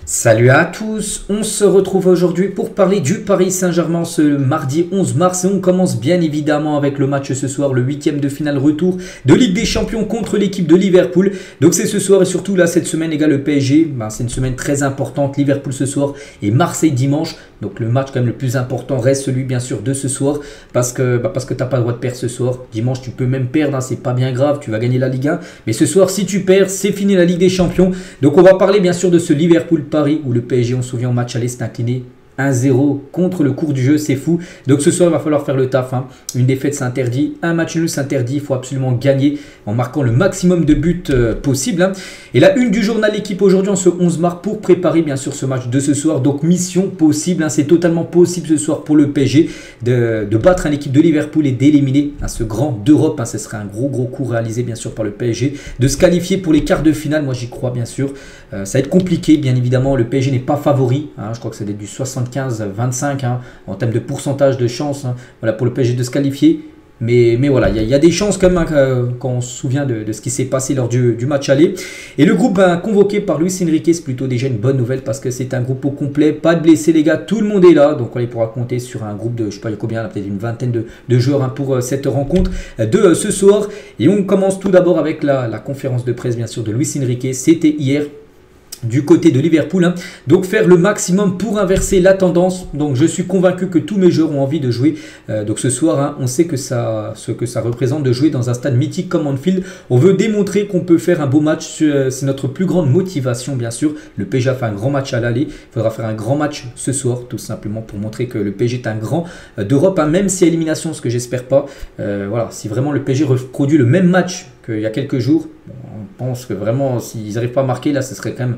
Salut à tous, on se retrouve aujourd'hui pour parler du Paris Saint-Germain ce mardi 11 mars et on commence bien évidemment avec le match ce soir, le 8e de finale retour de Ligue des Champions contre l'équipe de Liverpool. Donc c'est ce soir et surtout là cette semaine les gars, le PSG, c'est une semaine très importante, Liverpool ce soir et Marseille dimanche. Donc le match quand même le plus important reste celui bien sûr de ce soir parce que tu n'as pas le droit de perdre ce soir. Dimanche tu peux même perdre, c'est pas bien grave, tu vas gagner la Ligue 1. Mais ce soir si tu perds, c'est fini la Ligue des Champions. Donc on va parler bien sûr de ce Liverpool-Paris où le PSG, on se souvient au match aller, s'est incliné 1-0 contre le cours du jeu, c'est fou. Donc ce soir, il va falloir faire le taf. Une défaite s'interdit, un match nul s'interdit. Il faut absolument gagner en marquant le maximum de buts possible. Et la une du journal L'équipe aujourd'hui, en ce 11 mars, pour préparer bien sûr ce match de ce soir. Donc mission possible, c'est totalement possible ce soir pour le PSG de battre l'équipe de Liverpool et d'éliminer ce grand d'Europe. Ce serait un gros coup réalisé bien sûr par le PSG. De se qualifier pour les quarts de finale, moi j'y crois bien sûr. Ça va être compliqué, bien évidemment. Le PSG n'est pas favori. Je crois que c'est du 75-25 en termes de pourcentage de chance pour le PSG de se qualifier. Mais voilà, il y a des chances quand même quand on se souvient de ce qui s'est passé lors du match aller. Et le groupe convoqué par Luis Enrique, c'est plutôt déjà une bonne nouvelle parce que c'est un groupe au complet. Pas de blessés les gars, tout le monde est là. Donc on pourra compter sur un groupe de, je sais pas combien, peut-être une vingtaine de joueurs pour cette rencontre de ce soir. Et on commence tout d'abord avec la conférence de presse bien sûr de Luis Enrique. C'était hier du côté de Liverpool, donc faire le maximum pour inverser la tendance. Donc je suis convaincu que tous mes joueurs ont envie de jouer. Donc ce soir, on sait ce que ça représente de jouer dans un stade mythique comme Anfield. On veut démontrer qu'on peut faire un beau match. C'est notre plus grande motivation bien sûr. Le PSG a fait un grand match à l'aller. Il faudra faire un grand match ce soir tout simplement pour montrer que le PSG est un grand d'Europe, même si à élimination, ce que j'espère pas. Voilà, si vraiment le PSG reproduit le même match qu'il y a quelques jours, on pense que vraiment s'ils n'arrivent pas à marquer là, ce serait quand même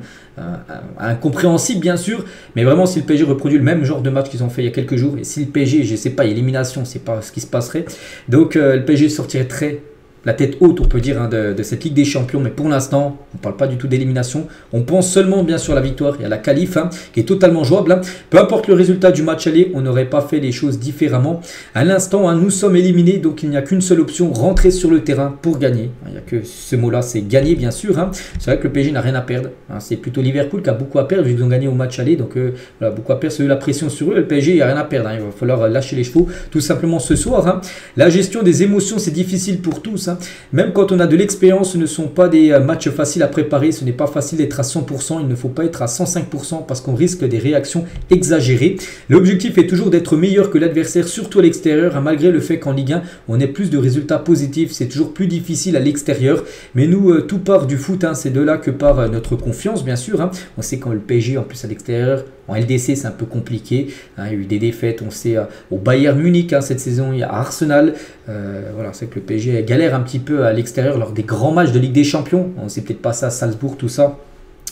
incompréhensible bien sûr, mais vraiment si le PSG reproduit le même genre de match qu'ils ont fait il y a quelques jours, et si le PSG, je sais pas, élimination, c'est pas ce qui se passerait, donc le PSG sortirait très la tête haute, on peut dire, de cette Ligue des Champions. Mais pour l'instant, on ne parle pas du tout d'élimination. On pense seulement, bien sûr, à la victoire et à la qualif, qui est totalement jouable. Peu importe le résultat du match aller, on n'aurait pas fait les choses différemment. À l'instant, nous sommes éliminés, donc il n'y a qu'une seule option, rentrer sur le terrain pour gagner. Il n'y a que ce mot-là, c'est gagner, bien sûr. C'est vrai que le PSG n'a rien à perdre. C'est plutôt Liverpool qui a beaucoup à perdre, vu qu'ils ont gagné au match aller. Donc, voilà, beaucoup à perdre, c'est eu la pression sur eux. Le PSG, il n'y a rien à perdre. Il va falloir lâcher les chevaux, tout simplement ce soir. La gestion des émotions, c'est difficile pour tous. Même quand on a de l'expérience, ce ne sont pas des matchs faciles à préparer, ce n'est pas facile d'être à 100%, il ne faut pas être à 105% parce qu'on risque des réactions exagérées. L'objectif est toujours d'être meilleur que l'adversaire, surtout à l'extérieur, malgré le fait qu'en Ligue 1, on ait plus de résultats positifs, c'est toujours plus difficile à l'extérieur. Mais nous, tout part du foot, c'est de là que part notre confiance, bien sûr. On sait quand le PSG, en plus à l'extérieur, en LDC, c'est un peu compliqué. Il y a eu des défaites, on sait, au Bayern Munich cette saison, il y a Arsenal. Voilà, c'est que le PSG galère un petit peu à l'extérieur lors des grands matchs de Ligue des Champions. On ne sait peut-être pas ça à Salzbourg, tout ça.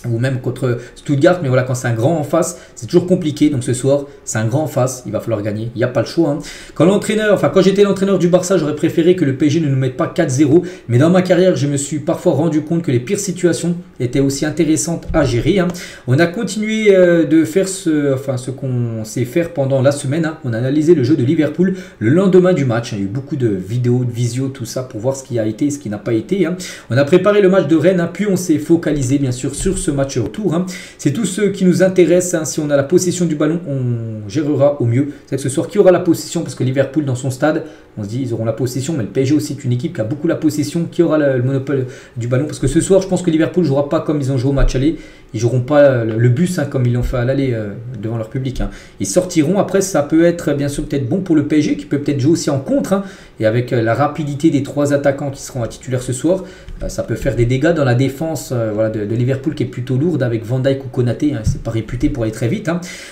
Ou même contre Stuttgart, mais voilà, quand c'est un grand en face, c'est toujours compliqué. Donc ce soir, c'est un grand en face, il va falloir gagner, il n'y a pas le choix. Quand j'étais l'entraîneur du Barça, j'aurais préféré que le PSG ne nous mette pas 4-0. Mais dans ma carrière, je me suis parfois rendu compte que les pires situations étaient aussi intéressantes à gérer. On a continué de faire ce qu'on sait faire pendant la semaine. On a analysé le jeu de Liverpool le lendemain du match. Il y a eu beaucoup de vidéos, de visio, tout ça pour voir ce qui a été et ce qui n'a pas été. On a préparé le match de Rennes, puis on s'est focalisé bien sûr sur ce match retour. C'est tout ce qui nous intéresse. Si on a la possession du ballon, on gérera au mieux. C'est que ce soir, qui aura la possession? Parce que Liverpool, dans son stade, on se dit ils auront la possession, mais le PSG aussi est une équipe qui a beaucoup la possession. Qui aura le monopole du ballon? Parce que ce soir, je pense que Liverpool ne jouera pas comme ils ont joué au match aller. Ils joueront pas le bus comme ils l'ont fait à l'aller devant leur public. Ils sortiront. Après, ça peut être bien sûr peut-être bon pour le PSG qui peut peut-être jouer aussi en contre. Et avec la rapidité des trois attaquants qui seront titulaires ce soir, ça peut faire des dégâts dans la défense de Liverpool qui est plutôt lourde avec Van Dijk ou Konaté. C'est pas réputé pour aller très vite.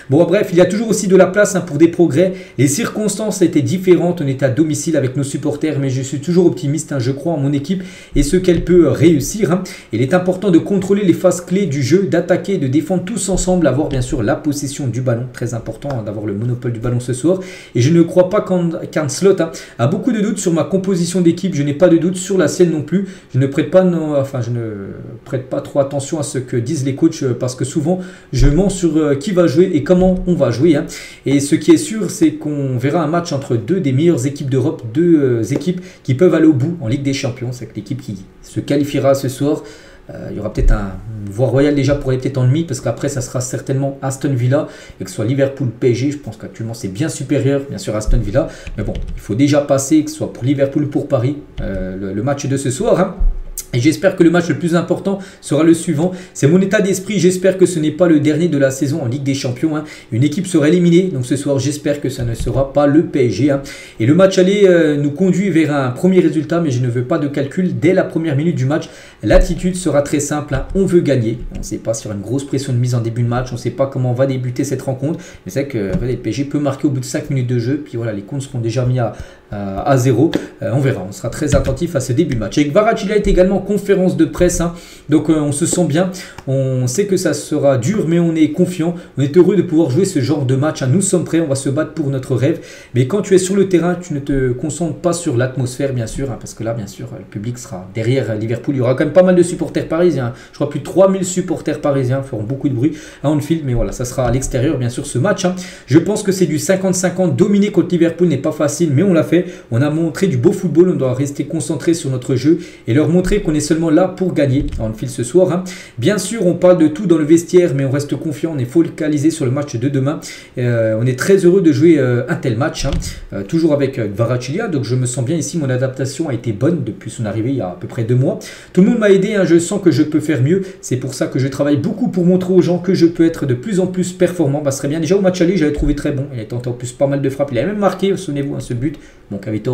Bon, bref, il y a toujours aussi de la place pour des progrès. Les circonstances étaient différentes. On était à domicile avec nos supporters, mais je suis toujours optimiste. Je crois en mon équipe et ce qu'elle peut réussir. Il est important de contrôler les phases clés du jeu, d'attaquer, de défendre tous ensemble, avoir bien sûr la possession du ballon. Très important d'avoir le monopole du ballon ce soir. Et je ne crois pas qu'Ancelotti a beaucoup de doutes sur ma composition d'équipe. Je n'ai pas de doute sur la sienne non plus. Je ne prête pas trop attention à ce que disent les coachs parce que souvent je mens sur qui va jouer et comment on va jouer. Et ce qui est sûr, c'est qu'on verra un match entre deux des meilleures équipes d'Europe, deux équipes qui peuvent aller au bout en Ligue des Champions. C'est l'équipe qui se qualifiera ce soir Il y aura peut-être un voie royale déjà pour aller peut-être en demi, parce qu'après ça sera certainement Aston Villa, et que ce soit Liverpool PSG, je pense qu'actuellement c'est bien supérieur bien sûr à Aston Villa, mais bon, il faut déjà passer, que ce soit pour Liverpool ou pour Paris, le match de ce soir, hein. Et j'espère que le match le plus important sera le suivant. C'est mon état d'esprit. J'espère que ce n'est pas le dernier de la saison en Ligue des Champions, hein. Une équipe sera éliminée. Donc ce soir, j'espère que ça ne sera pas le PSG, hein. Et le match aller nous conduit vers un premier résultat. Mais je ne veux pas de calcul. Dès la première minute du match, l'attitude sera très simple, hein. On veut gagner. On ne sait pas sur une grosse pression de mise en début de match. On ne sait pas comment on va débuter cette rencontre. Mais c'est vrai que le PSG peut marquer au bout de 5 minutes de jeu. Puis voilà, les comptes seront déjà mis à 0. On verra. On sera très attentif à ce début de match. Et Kvaratskhelia est également conférence de presse, hein. Donc on se sent bien, on sait que ça sera dur, mais on est confiant, on est heureux de pouvoir jouer ce genre de match, hein. Nous sommes prêts, on va se battre pour notre rêve, mais quand tu es sur le terrain, tu ne te concentres pas sur l'atmosphère bien sûr, hein, parce que là bien sûr le public sera derrière Liverpool. Il y aura quand même pas mal de supporters parisiens, hein. Je crois plus de 3000 supporters parisiens feront beaucoup de bruit à Anfield, mais voilà, ça sera à l'extérieur bien sûr ce match, hein. Je pense que c'est du 50-50, dominer contre Liverpool n'est pas facile, mais on l'a fait, on a montré du beau football, on doit rester concentré sur notre jeu et leur montrer qu'on est seulement là pour gagner à Anfield ce soir, hein. Bien sûr, on parle de tout dans le vestiaire, mais on reste confiant, on est focalisé sur le match de demain. On est très heureux de jouer un tel match, hein. Toujours avec Kvaratskhelia, donc je me sens bien ici. Mon adaptation a été bonne depuis son arrivée il y a à peu près 2 mois. Tout le monde m'a aidé, hein. Je sens que je peux faire mieux. C'est pour ça que je travaille beaucoup pour montrer aux gens que je peux être de plus en plus performant. Ce serait bien. Déjà au match aller, j'avais trouvé très bon. Il a tenté en plus pas mal de frappes. Il a même marqué, souvenez-vous, hein, ce but. Donc avait été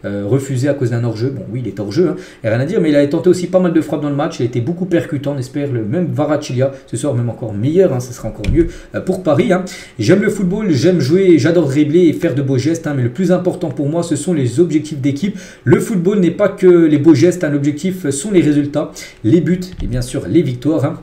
refusé à cause d'un hors-jeu. Bon, oui, il est hors-jeu, hein. Il n'y a rien à dire, mais il avait tenté aussi pas mal de frappes dans le match. Il a été beaucoup percutant. On espère le même Kvaratskhelia ce soir, même encore meilleur, hein. Ça sera encore mieux pour Paris, hein. J'aime le football, j'aime jouer, j'adore dribbler et faire de beaux gestes, hein, mais le plus important pour moi, ce sont les objectifs d'équipe. Le football n'est pas que les beaux gestes, hein. L'objectif sont les résultats, les buts et bien sûr les victoires, hein.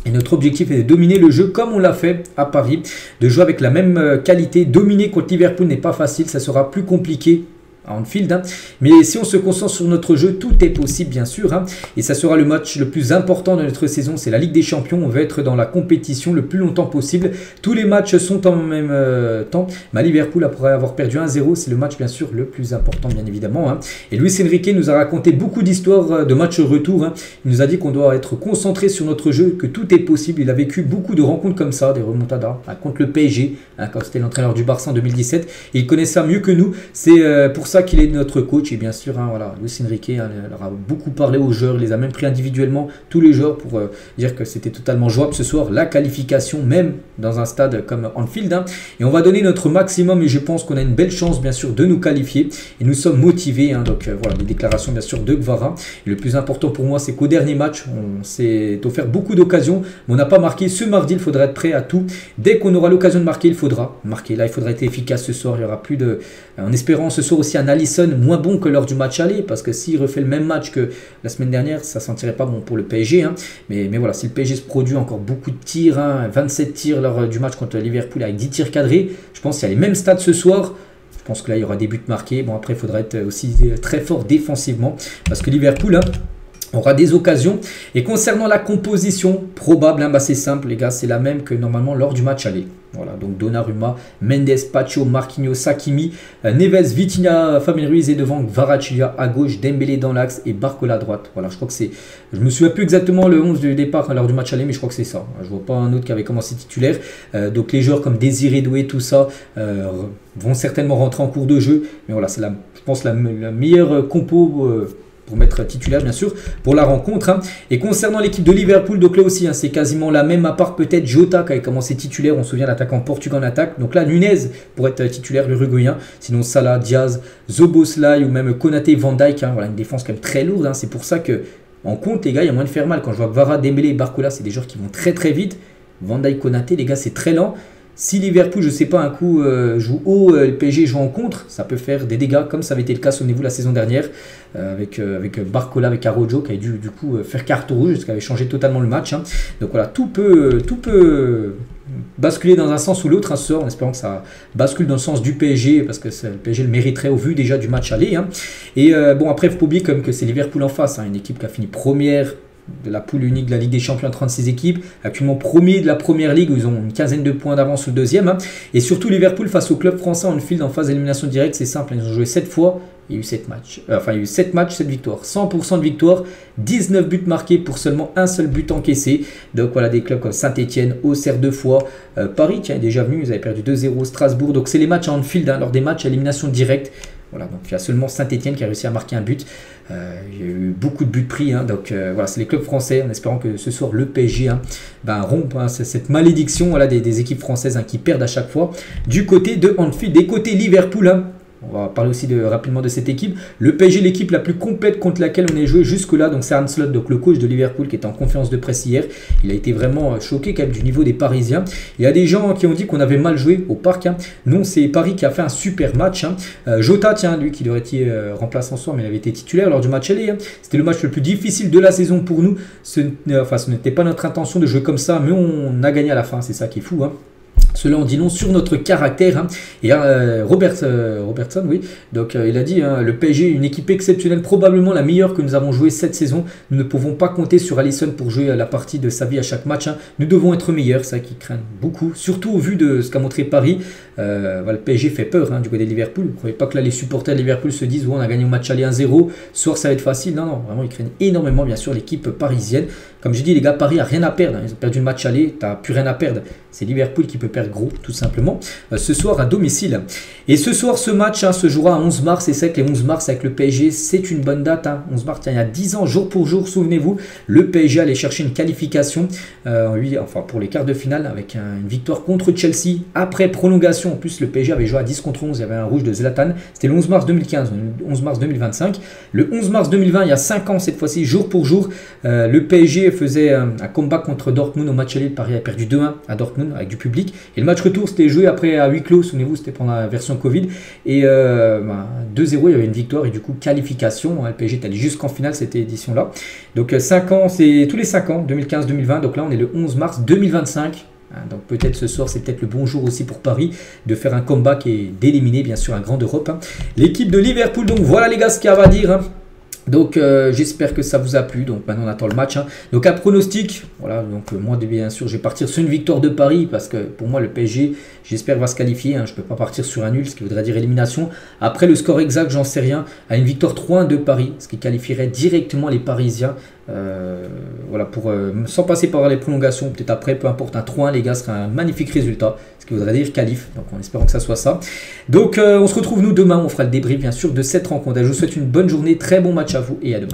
Et notre objectif est de dominer le jeu comme on l'a fait à Paris, de jouer avec la même qualité. Dominer contre Liverpool n'est pas facile, ça sera plus compliqué à Anfield, hein. Mais si on se concentre sur notre jeu, tout est possible bien sûr, hein. Et ça sera le match le plus important de notre saison, c'est la Ligue des Champions. On veut être dans la compétition le plus longtemps possible. Tous les matchs sont en même temps. Mais Liverpool, après avoir perdu 1-0, c'est le match bien sûr le plus important bien évidemment, hein. Et Luis Enrique nous a raconté beaucoup d'histoires de matchs retour, hein. Il nous a dit qu'on doit être concentré sur notre jeu, que tout est possible. Il a vécu beaucoup de rencontres comme ça, des remontadas, hein, contre le PSG, hein, quand c'était l'entraîneur du Barça en 2017. Il connaît ça mieux que nous. C'est pour ça qu'il est notre coach, et bien sûr, hein, voilà, Luis Enrique, hein, leur a beaucoup parlé aux joueurs, il les a même pris individuellement, tous les joueurs, pour dire que c'était totalement jouable ce soir, la qualification, même dans un stade comme Anfield, hein. Et on va donner notre maximum, et je pense qu'on a une belle chance bien sûr de nous qualifier, et nous sommes motivés, hein. Donc voilà, les déclarations bien sûr de Kvara. Et le plus important pour moi, c'est qu'au dernier match, on s'est offert beaucoup d'occasions, mais on n'a pas marqué. Ce mardi, il faudra être prêt à tout. Dès qu'on aura l'occasion de marquer, il faudra marquer. Là, il faudra être efficace ce soir. Il y aura plus de, en espérant ce soir aussi un Alisson moins bon que lors du match aller, parce que s'il refait le même match que la semaine dernière, ça ne sentirait pas bon pour le PSG, hein. Mais voilà, si le PSG se produit encore beaucoup de tirs, hein, 27 tirs lors du match contre Liverpool avec 10 tirs cadrés, je pense qu'il y a les mêmes stats ce soir. Je pense que là, il y aura des buts marqués. Bon, après, il faudra être aussi très fort défensivement, parce que Liverpool, hein, aura des occasions. Et concernant la composition probable, hein, c'est simple les gars, c'est la même que normalement lors du match aller. Voilà, donc Donnarumma, Mendes, Pacho, Marquinhos, Hakimi, Neves, Vitinha, Fabien Ruiz et devant Kvaratskhelia à gauche, Dembélé dans l'axe et Barcola à droite. Voilà, je crois que c'est, je me souviens plus exactement le 11 du départ lors du match aller, mais je crois que c'est ça. Je vois pas un autre qui avait commencé titulaire. Donc les joueurs comme Désiré Doué, tout ça, vont certainement rentrer en cours de jeu. Mais voilà, c'est je pense la meilleure compo pour mettre titulaire bien sûr pour la rencontre, hein. Et concernant l'équipe de Liverpool, donc là aussi, hein, c'est quasiment la même, à part peut-être Jota qui avait commencé titulaire. On se souvient l'attaquant portugais en attaque, donc là Nunez pour être titulaire, l'Uruguayen. Sinon Salah, Diaz, Szoboszlai ou même Konaté, Van Dijk, hein. Voilà, une défense quand même très lourde, hein. C'est pour ça que en compte les gars, il y a moins de faire mal. Quand je vois Kvara, Dembélé et Barcola, c'est des joueurs qui vont très très vite. Van Dijk, Konaté, les gars, c'est très lent. Si Liverpool, je ne sais pas, un coup joue haut, le PSG joue en contre, ça peut faire des dégâts, comme ça avait été le cas, souvenez-vous, la saison dernière, avec Barcola, avec Araujo, qui avait dû du coup faire carte rouge, ce qui avait changé totalement le match, hein. Donc voilà, tout peut basculer dans un sens ou l'autre, hein, ce soir, en espérant que ça bascule dans le sens du PSG, parce que le PSG le mériterait au vu déjà du match aller, hein. Et bon, après, il ne faut pas oublier comme que c'est Liverpool en face, hein, une équipe qui a fini première de la poule unique de la Ligue des Champions à 36 équipes, actuellement premier de la première ligue où ils ont une quinzaine de points d'avance sur le deuxième. Hein. Et surtout Liverpool face au club français en field en phase d'élimination directe, c'est simple, ils ont joué 7 fois, il y a eu 7 matchs. Enfin, il y a eu 7 matchs, 7 victoires. 100% de victoires, 19 buts marqués pour seulement un seul but encaissé. Donc voilà, des clubs comme Saint-Etienne, Auxerre 2 fois, Paris qui est déjà venu, ils avaient perdu 2-0, Strasbourg. Donc c'est les matchs en field, hein, lors des matchs à élimination directe. Voilà, donc il y a seulement Saint-Etienne qui a réussi à marquer un but. Il y a eu beaucoup de buts pris. Hein, donc voilà, c'est les clubs français, en espérant que ce soir le PSG rompe cette malédiction voilà, des équipes françaises qui perdent à chaque fois. Du côté de Anfield, des côtés Liverpool, on va parler aussi rapidement de cette équipe. Le PSG, l'équipe la plus complète contre laquelle on est joué jusque-là. Donc c'est Arne Slot, donc le coach de Liverpool, qui était en conférence de presse hier. Il a été vraiment choqué quand même du niveau des Parisiens. Il y a des gens qui ont dit qu'on avait mal joué au parc. Non, c'est Paris qui a fait un super match. Jota, tiens, lui qui devrait être remplaçant ce soir, mais il avait été titulaire lors du match aller. C'était le match le plus difficile de la saison pour nous. Ce n'était pas notre intention de jouer comme ça, mais on a gagné à la fin. C'est ça qui est fou. Cela en dit long sur notre caractère. Et Robertson, oui. Donc il a dit le PSG est une équipe exceptionnelle, probablement la meilleure que nous avons jouée cette saison. Nous ne pouvons pas compter sur Alisson pour jouer la partie de sa vie à chaque match. Nous devons être meilleurs, c'est ça qui craint beaucoup. Surtout au vu de ce qu'a montré Paris. Le PSG fait peur du côté de Liverpool. Vous ne croyez pas que là les supporters de Liverpool se disent on a gagné au match aller 1-0, ce soir ça va être facile. Non, vraiment ils craignent énormément bien sûr l'équipe parisienne. Comme je dis les gars, Paris a rien à perdre. Ils ont perdu le match aller, tu n'as plus rien à perdre. C'est Liverpool qui peut perdre gros tout simplement ce soir à domicile. Et ce soir ce match se jouera à 11 mars et c'est que les 11 mars avec le PSG c'est une bonne date. 11 mars, il y a 10 ans jour pour jour, souvenez-vous, le PSG allait chercher une qualification pour les quarts de finale avec une victoire contre Chelsea après prolongation. En plus le PSG avait joué à 10 contre 11, il y avait un rouge de Zlatan. C'était le 11 mars 2015, le 11 mars 2025. Le 11 mars 2020, il y a 5 ans cette fois-ci, jour pour jour, le PSG faisait un comeback contre Dortmund au match aller. Paris a perdu 2-1 à Dortmund avec du public. Et le match retour, c'était joué après à huis clos, souvenez-vous, c'était pendant la version Covid. Et 2-0, il y avait une victoire et du coup, qualification. Le PSG est allé jusqu'en finale cette édition-là. Donc 5 ans, c'est tous les 5 ans, 2015-2020. Donc là, on est le 11 mars 2025. Donc peut-être ce soir, c'est peut-être le bon jour aussi pour Paris de faire un comeback et d'éliminer bien sûr un grand d'Europe. L'équipe de Liverpool, donc voilà les gars ce qu'il y a à dire. Donc j'espère que ça vous a plu. Donc maintenant on attend le match. Donc un pronostic. Voilà, donc moi bien sûr je vais partir sur une victoire de Paris parce que pour moi le PSG j'espère va se qualifier. Je ne peux pas partir sur un nul, ce qui voudrait dire élimination. Après le score exact j'en sais rien. À une victoire 3-1 de Paris, ce qui qualifierait directement les Parisiens. Voilà, sans passer par les prolongations, peut-être après, peu importe, un 3-1 les gars, ce serait un magnifique résultat, ce qui voudrait dire qualif, donc en espérant que ça soit ça. Donc on se retrouve nous demain, on fera le débrief bien sûr de cette rencontre. Je vous souhaite une bonne journée, très bon match à vous et à demain.